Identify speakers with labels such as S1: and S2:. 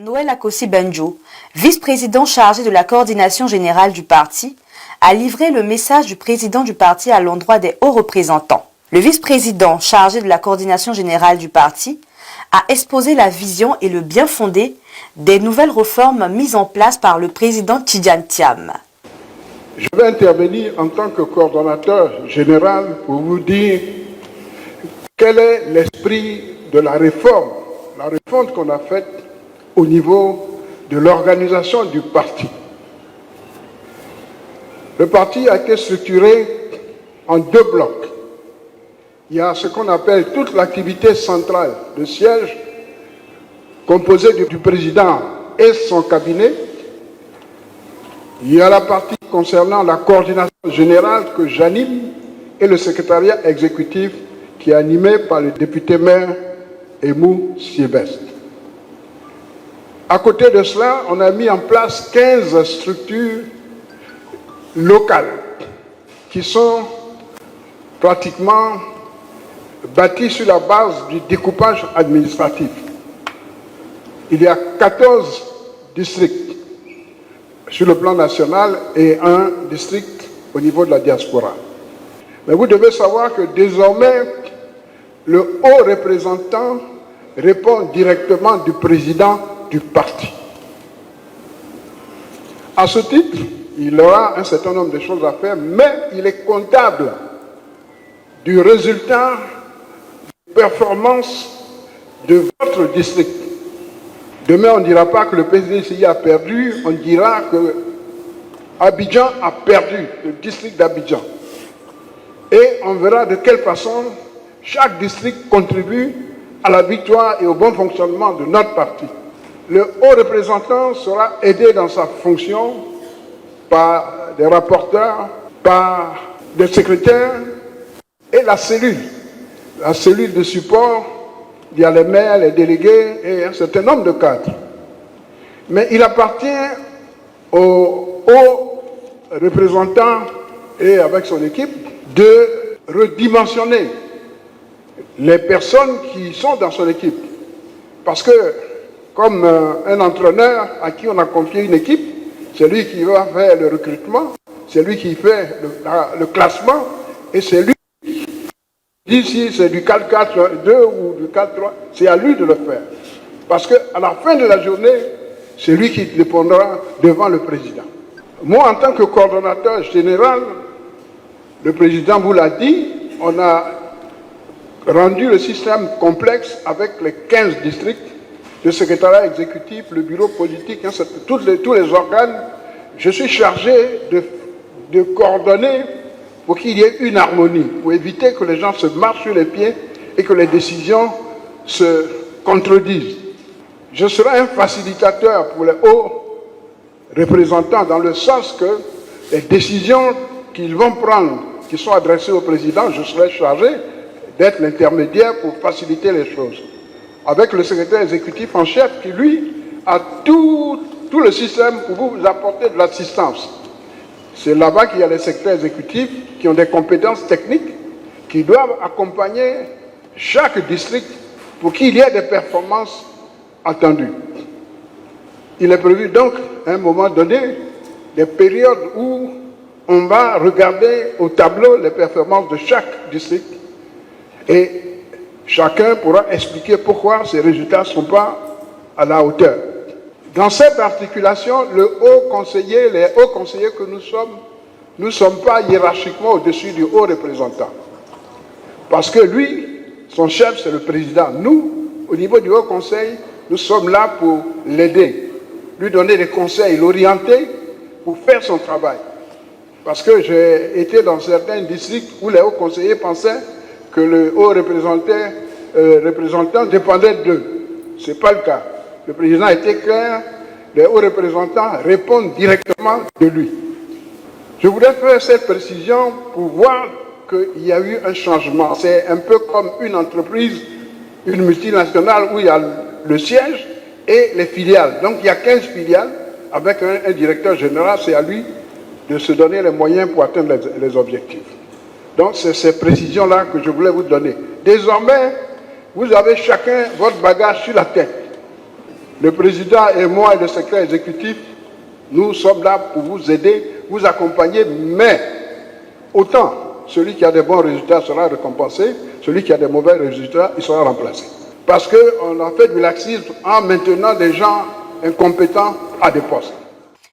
S1: Noël Akossi Benjo, vice-président chargé de la coordination générale du parti, a livré le message du président du parti à l'endroit des hauts représentants. Le vice-président chargé de la coordination générale du parti a exposé la vision et le bien fondé des nouvelles réformes mises en place par le président Tidjane Thiam.
S2: Je vais intervenir en tant que coordonnateur général pour vous dire quel est l'esprit de la réforme qu'on a faite au niveau de l'organisation du parti. Le parti a été structuré en deux blocs. Il y a ce qu'on appelle toute l'activité centrale de siège, composée du président et son cabinet. Il y a la partie concernant la coordination générale que j'anime et le secrétariat exécutif qui est animé par le député maire Emou Siebest. À côté de cela, on a mis en place 15 structures locales qui sont pratiquement bâties sur la base du découpage administratif. Il y a 14 districts sur le plan national et un district au niveau de la diaspora. Mais vous devez savoir que désormais, le haut représentant répond directement du président du parti. À ce titre, il aura un certain nombre de choses à faire, mais il est comptable du résultat de performance de votre district. Demain, on ne dira pas que le PDCI a perdu, on dira que Abidjan a perdu, le district d'Abidjan. Et on verra de quelle façon chaque district contribue à la victoire et au bon fonctionnement de notre parti. Le haut représentant sera aidé dans sa fonction par des rapporteurs, par des secrétaires et la cellule de support. Il y a les maires, les délégués et un certain nombre de cadres. Mais il appartient au haut représentant et avec son équipe de redimensionner les personnes qui sont dans son équipe. Parce que, comme un entraîneur à qui on a confié une équipe, c'est lui qui va faire le recrutement, c'est lui qui fait le classement, et c'est lui qui dit si c'est du 4-4-2 ou du 4-3, c'est à lui de le faire. Parce qu'à la fin de la journée, c'est lui qui répondra devant le président. Moi, en tant que coordonnateur général, le président vous l'a dit, on a rendu le système complexe avec les 15 districts, le secrétariat exécutif, le bureau politique, tous les organes. Je suis chargé de coordonner pour qu'il y ait une harmonie, pour éviter que les gens se marchent sur les pieds et que les décisions se contredisent. Je serai un facilitateur pour les hauts représentants dans le sens que les décisions qu'ils vont prendre, qui sont adressées au président, je serai chargé d'être l'intermédiaire pour faciliter les choses. Avec le secrétaire exécutif en chef qui, lui, a tout le système pour vous apporter de l'assistance. C'est là-bas qu'il y a les secrétaires exécutifs qui ont des compétences techniques, qui doivent accompagner chaque district pour qu'il y ait des performances attendues. Il est prévu donc, à un moment donné, des périodes où on va regarder au tableau les performances de chaque district et chacun pourra expliquer pourquoi ces résultats ne sont pas à la hauteur. Dans cette articulation, les hauts conseillers que nous ne sommes pas hiérarchiquement au-dessus du haut représentant. Parce que lui, son chef, c'est le président. Nous, au niveau du haut conseil, nous sommes là pour l'aider, lui donner des conseils, l'orienter pour faire son travail. Parce que j'ai été dans certains districts où les hauts conseillers pensaient que le haut représentant dépendait d'eux. Ce n'est pas le cas. Le président a été clair, les hauts représentants répondent directement de lui. Je voudrais faire cette précision pour voir qu'il y a eu un changement. C'est un peu comme une entreprise, une multinationale où il y a le siège et les filiales. Donc il y a 15 filiales avec un directeur général, c'est à lui de se donner les moyens pour atteindre les objectifs. Donc c'est ces précisions-là que je voulais vous donner. Désormais, vous avez chacun votre bagage sur la tête. Le président et moi et le secrétaire exécutif, nous sommes là pour vous aider, vous accompagner, mais autant celui qui a des bons résultats sera récompensé, celui qui a des mauvais résultats, il sera remplacé. Parce qu'on a fait du laxisme en maintenant des gens incompétents à des postes.